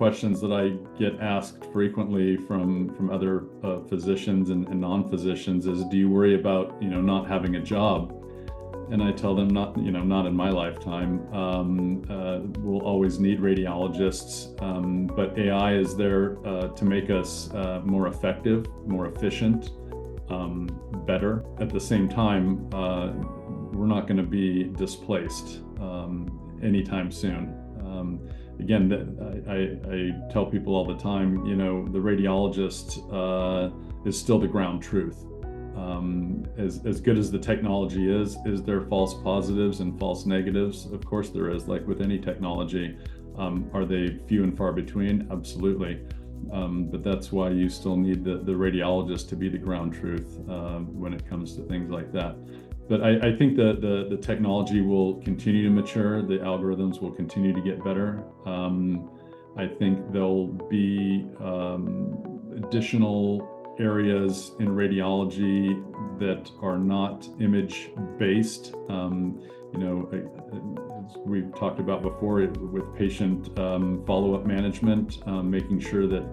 questions that I get asked frequently from other physicians and non-physicians is, do you worry about, not having a job? And I tell them not in my lifetime. We'll always need radiologists, but AI is there to make us more effective, more efficient, better. At the same time, we're not going to be displaced anytime soon. Again, I tell people all the time, the radiologist is still the ground truth. As good as the technology is there false positives and false negatives? Of course there is, like with any technology. Are they few and far between? Absolutely. But that's why you still need the radiologist to be the ground truth when it comes to things like that. But I think that the technology will continue to mature, the algorithms will continue to get better. I think there'll be additional areas in radiology that are not image-based. As we've talked about before, with patient follow-up management, making sure that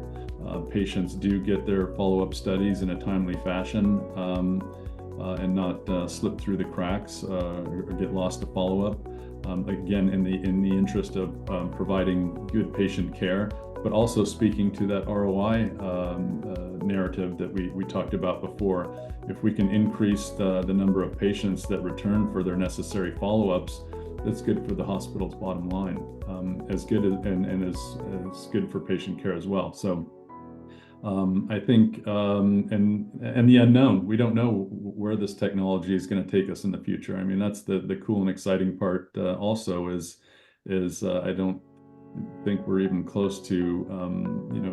patients do get their follow-up studies in a timely fashion and not slip through the cracks or get lost to follow-up. Again, in the interest of providing good patient care, but also speaking to that ROI narrative that we talked about before. If we can increase the number of patients that return for their necessary follow-ups, that's good for the hospital's bottom line, as good as good for patient care as well. So I think, and the unknown, we don't know where this technology is going to take us in the future. I mean, that's the cool and exciting part also is I don't think we're even close to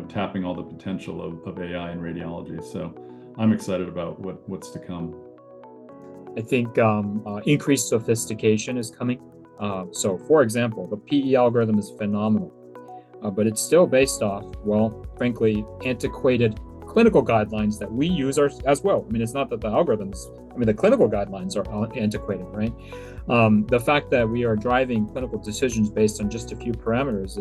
tapping all the potential of AI in radiology. So I'm excited about what's to come. I think increased sophistication is coming. So for example, the PE algorithm is phenomenal, but it's still based off, well, frankly, antiquated clinical guidelines that we use as well. I mean, it's not that the algorithms, the clinical guidelines are antiquated, right? The fact that we are driving clinical decisions based on just a few parameters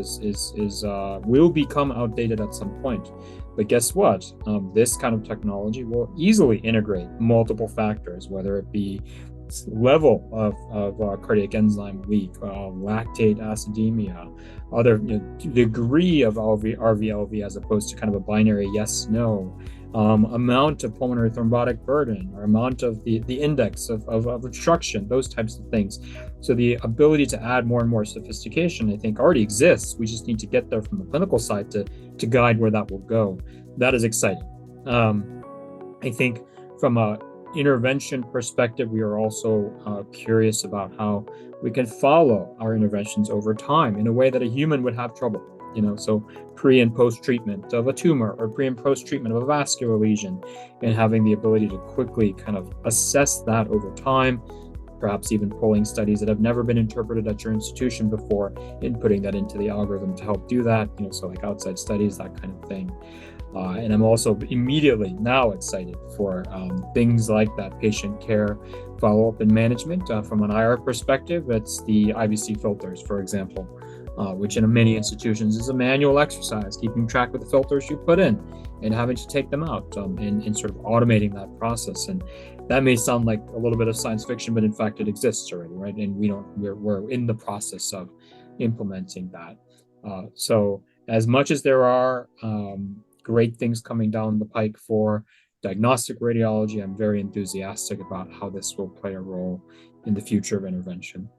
will become outdated at some point. But guess what? This kind of technology will easily integrate multiple factors, whether it be level of cardiac enzyme leak, lactate acidemia, other degree of RV/LV as opposed to kind of a binary yes/no, amount of pulmonary thrombotic burden, or amount of the index of obstruction, those types of things. So the ability to add more and more sophistication, I think, already exists. We just need to get there from the clinical side to guide where that will go. That is exciting. I think from a intervention perspective, we are also curious about how we can follow our interventions over time in a way that a human would have trouble. So pre and post treatment of a tumor, or pre and post treatment of a vascular lesion, and having the ability to quickly kind of assess that over time, perhaps even pulling studies that have never been interpreted at your institution before and putting that into the algorithm to help do that, so like outside studies, that kind of thing. And I'm also immediately now excited for things like that patient care follow-up and management. From an IR perspective, it's the IVC filters, for example, which in many institutions is a manual exercise, keeping track of the filters you put in and having to take them out, and sort of automating that process. And that may sound like a little bit of science fiction, but in fact it exists already, right? And we're in the process of implementing that. So as much as there are great things coming down the pike for diagnostic radiology, I'm very enthusiastic about how this will play a role in the future of intervention.